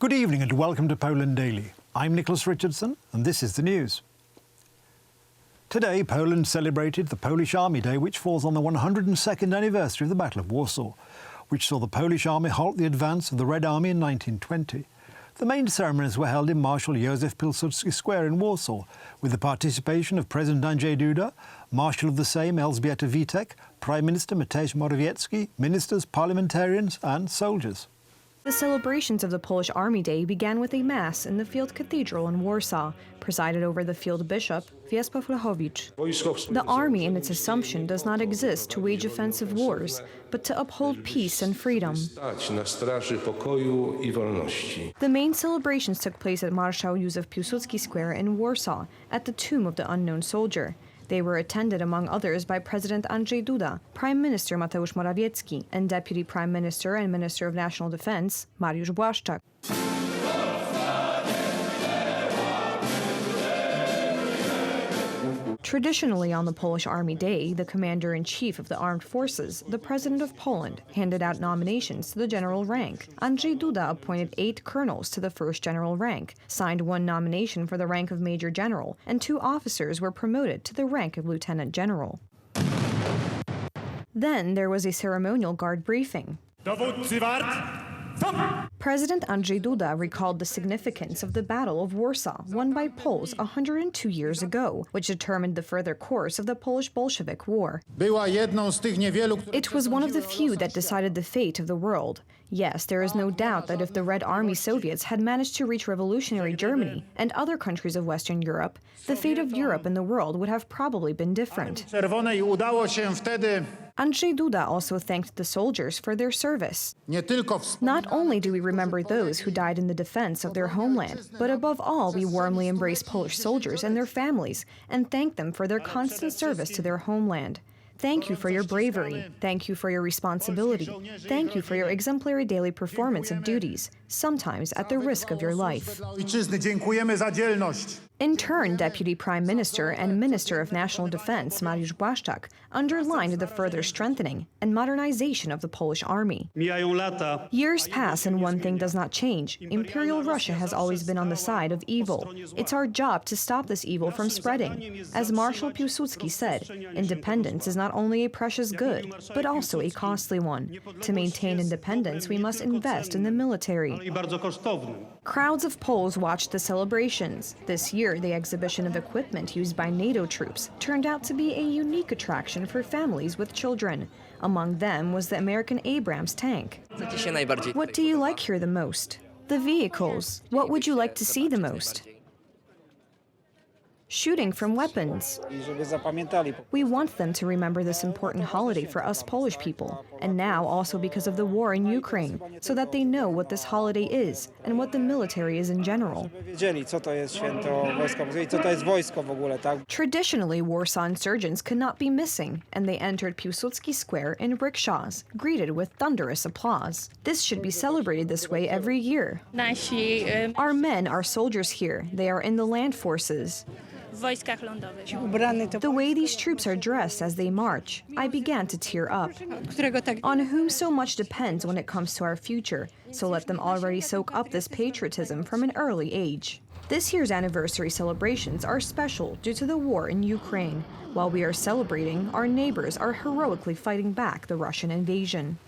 Good evening and welcome to Poland Daily. I'm Nicholas Richardson and this is the news. Today, Poland celebrated the Polish Army Day, which falls on the 102nd anniversary of the Battle of Warsaw, which saw the Polish army halt the advance of the Red Army in 1920. The main ceremonies were held in Marshal Józef Pilsudski Square in Warsaw, with the participation of President Andrzej Duda, Marshal of the Sejm Elżbieta Witek, Prime Minister Mateusz Morawiecki, ministers, parliamentarians and soldiers. The celebrations of the Polish Army Day began with a mass in the Field Cathedral in Warsaw, presided over the field bishop, Wiesław Lechowicz. The army in its assumption does not exist to wage offensive wars, but to uphold peace and freedom. The main celebrations took place at Marszał Józef Piłsudski Square in Warsaw, at the tomb of the unknown soldier. They were attended, among others, by President Andrzej Duda, Prime Minister Mateusz Morawiecki, and Deputy Prime Minister and Minister of National Defense, Mariusz Błaszczak. Traditionally, on the Polish Army Day, the Commander-in-Chief of the Armed Forces, the President of Poland, handed out nominations to the general rank. Andrzej Duda appointed 8 colonels to the first general rank, signed 1 nomination for the rank of Major General, and 2 officers were promoted to the rank of Lieutenant General. Then there was a ceremonial guard briefing. President Andrzej Duda recalled the significance of the Battle of Warsaw, won by Poles 102 years ago, which determined the further course of the Polish-Bolshevik War. It was one of the few that decided the fate of the world. Yes, there is no doubt that if the Red Army Soviets had managed to reach revolutionary Germany and other countries of Western Europe, the fate of Europe and the world would have probably been different. Andrzej Duda also thanked the soldiers for their service. Not only do we remember those who died in the defense of their homeland, but above all, we warmly embrace Polish soldiers and their families and thank them for their constant service to their homeland. Thank you for your bravery. Thank you for your responsibility. Thank you for your exemplary daily performance of duties, sometimes at the risk of your life. In turn, Deputy Prime Minister and Minister of National Defense Mariusz Błaszczak underlined the further strengthening and modernization of the Polish army. Years pass and one thing does not change. Imperial Russia has always been on the side of evil. It's our job to stop this evil from spreading. As Marshal Piłsudski said, independence is not only a precious good, but also a costly one. To maintain independence, we must invest in the military. Crowds of Poles watched the celebrations. This year, the exhibition of equipment used by NATO troops turned out to be a unique attraction for families with children. Among them was the American Abrams tank. What do you like here the most? The vehicles. What would you like to see the most? Shooting from weapons. We want them to remember this important holiday for us Polish people, and now also because of the war in Ukraine, so that they know what this holiday is and what the military is in general. Traditionally, Warsaw insurgents could not be missing, and they entered Piłsudski Square in rickshaws, greeted with thunderous applause. This should be celebrated this way every year. Our men are soldiers here. They are in the land forces. The way these troops are dressed as they march, I began to tear up. On whom so much depends when it comes to our future, so let them already soak up this patriotism from an early age. This year's anniversary celebrations are special due to the war in Ukraine. While we are celebrating, our neighbors are heroically fighting back the Russian invasion.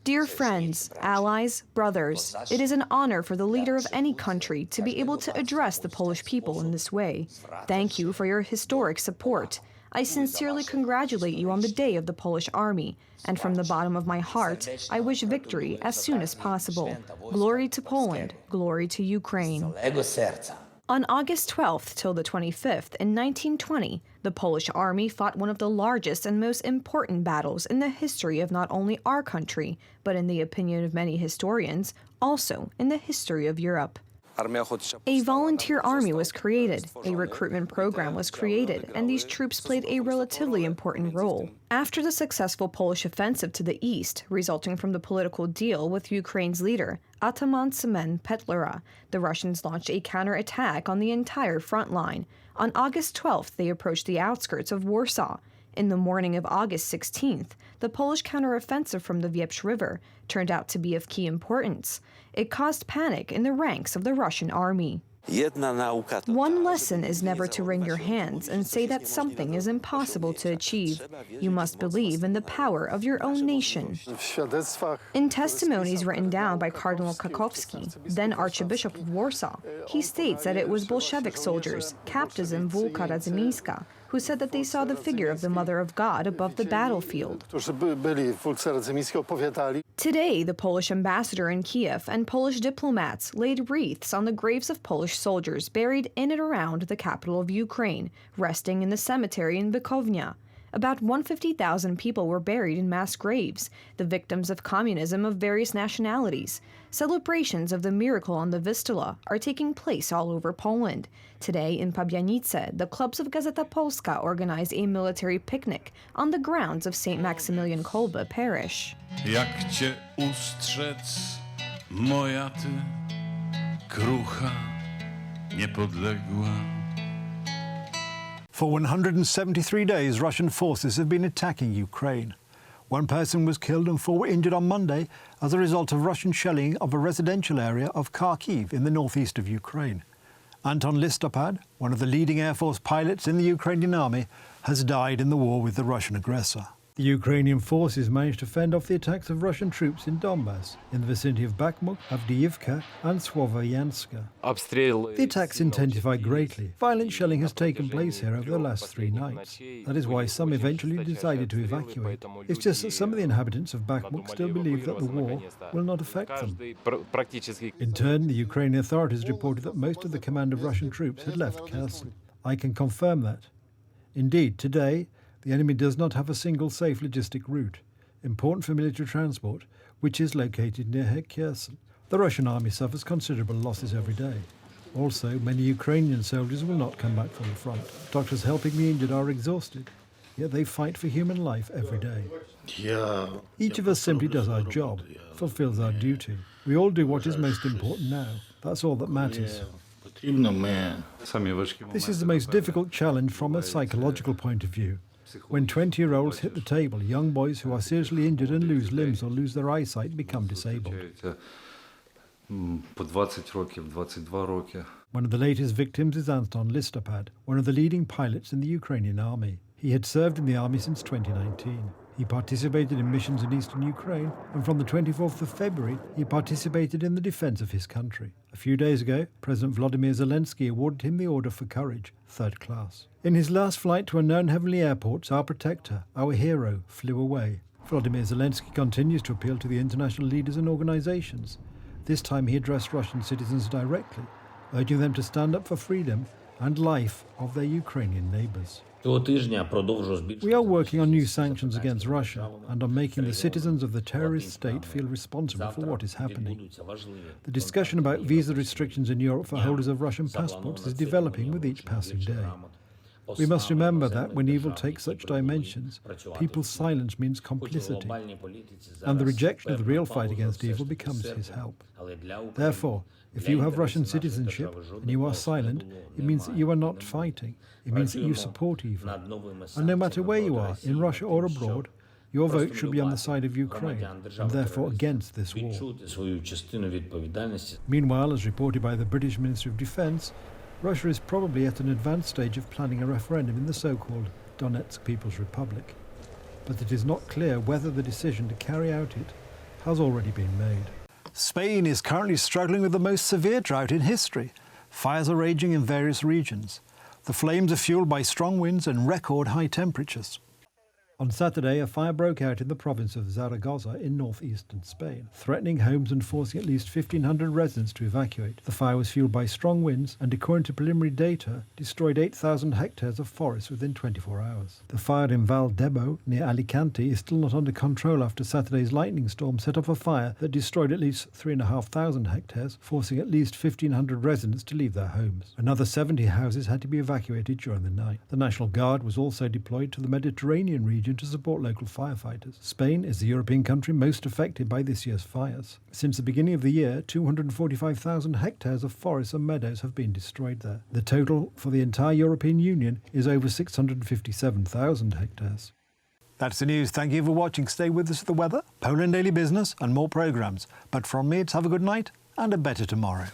Dear friends, allies, brothers, it is an honor for the leader of any country to be able to address the Polish people in this way. Thank you for your historic support. I sincerely congratulate you on the Day of the Polish Army, and from the bottom of my heart, I wish victory as soon as possible. Glory to Poland, glory to Ukraine. On August 12th till the 25th in 1920, the Polish army fought one of the largest and most important battles in the history of not only our country, but in the opinion of many historians, also in the history of Europe. A volunteer army was created, a recruitment program was created, and these troops played a relatively important role. After the successful Polish offensive to the east, resulting from the political deal with Ukraine's leader, Ataman Semen Petlura, the Russians launched a counterattack on the entire front line. On August 12th, they approached the outskirts of Warsaw. In the morning of August 16th, the Polish counteroffensive from the Wieprz River turned out to be of key importance. It caused panic in the ranks of the Russian army. One lesson is never to wring your hands and say that something is impossible to achieve. You must believe in the power of your own nation. In testimonies written down by Cardinal Kakowski, then Archbishop of Warsaw, he states that it was Bolshevik soldiers, captives in Wólka Radzymiska, who said that they saw the figure of the Mother of God above the battlefield. Today, the Polish ambassador in Kiev and Polish diplomats laid wreaths on the graves of Polish soldiers buried in and around the capital of Ukraine, resting in the cemetery in Bykownia. About 150,000 people were buried in mass graves, the victims of communism of various nationalities. Celebrations of the miracle on the Vistula are taking place all over Poland. Today in Pabianice, the clubs of Gazeta Polska organized a military picnic on the grounds of St. Maximilian Kolbe Parish. Jak cię ustrzec, moja ty, krucha, niepodległa. For 173 days, Russian forces have been attacking Ukraine. One person was killed and 4 were injured on Monday as a result of Russian shelling of a residential area of Kharkiv in the northeast of Ukraine. Anton Listopad, one of the leading Air Force pilots in the Ukrainian army, has died in the war with the Russian aggressor. The Ukrainian forces managed to fend off the attacks of Russian troops in Donbass, in the vicinity of Bakhmut, Avdiivka and Slovianska. The attacks intensified greatly. Violent shelling has taken place here over the last 3 nights. That is why some eventually decided to evacuate. It's just that some of the inhabitants of Bakhmut still believe that the war will not affect them. In turn, the Ukrainian authorities reported that most of the command of Russian troops had left Kherson. I can confirm that. Indeed, today, the enemy does not have a single safe logistic route, important for military transport, which is located near Kherson. The Russian army suffers considerable losses every day. Also, many Ukrainian soldiers will not come back from the front. Doctors helping the injured are exhausted, yet they fight for human life every day. Each of us simply does our job, fulfills our duty. We all do what is most important now. That's all that matters. This is the most difficult challenge from a psychological point of view. When 20-year-olds hit the table, young boys who are seriously injured and lose limbs or lose their eyesight become disabled. One of the latest victims is Anton Listopad, one of the leading pilots in the Ukrainian army. He had served in the army since 2019. He participated in missions in eastern Ukraine, and from the 24th of February, he participated in the defense of his country. A few days ago, President Volodymyr Zelensky awarded him the Order for Courage, 3rd class. In his last flight to unknown heavenly airports, our protector, our hero, flew away. Volodymyr Zelensky continues to appeal to the international leaders and organizations. This time he addressed Russian citizens directly, urging them to stand up for freedom and life of their Ukrainian neighbors. We are working on new sanctions against Russia and on making the citizens of the terrorist state feel responsible for what is happening. The discussion about visa restrictions in Europe for holders of Russian passports is developing with each passing day. We must remember that when evil takes such dimensions, people's silence means complicity, and the rejection of the real fight against evil becomes his help. Therefore, if you have Russian citizenship and you are silent, it means that you are not fighting. It means that you support evil. And no matter where you are, in Russia or abroad, your vote should be on the side of Ukraine, and therefore against this war. Meanwhile, as reported by the British Ministry of Defence, Russia is probably at an advanced stage of planning a referendum in the so-called Donetsk People's Republic. But it is not clear whether the decision to carry out it has already been made. Spain is currently struggling with the most severe drought in history. Fires are raging in various regions. The flames are fueled by strong winds and record high temperatures. On Saturday, a fire broke out in the province of Zaragoza in northeastern Spain, threatening homes and forcing at least 1,500 residents to evacuate. The fire was fueled by strong winds and, according to preliminary data, destroyed 8,000 hectares of forest within 24 hours. The fire in Valdebo, near Alicante, is still not under control after Saturday's lightning storm set off a fire that destroyed at least 3,500 hectares, forcing at least 1,500 residents to leave their homes. Another 70 houses had to be evacuated during the night. The National Guard was also deployed to the Mediterranean region region to support local firefighters. Spain is the European country most affected by this year's fires. Since the beginning of the year, 245,000 hectares of forests and meadows have been destroyed there. The total for the entire European Union is over 657,000 hectares. That's the news. Thank you for watching. Stay with us for the weather, Poland Daily Business and more programmes. But from me, it's have a good night and a better tomorrow.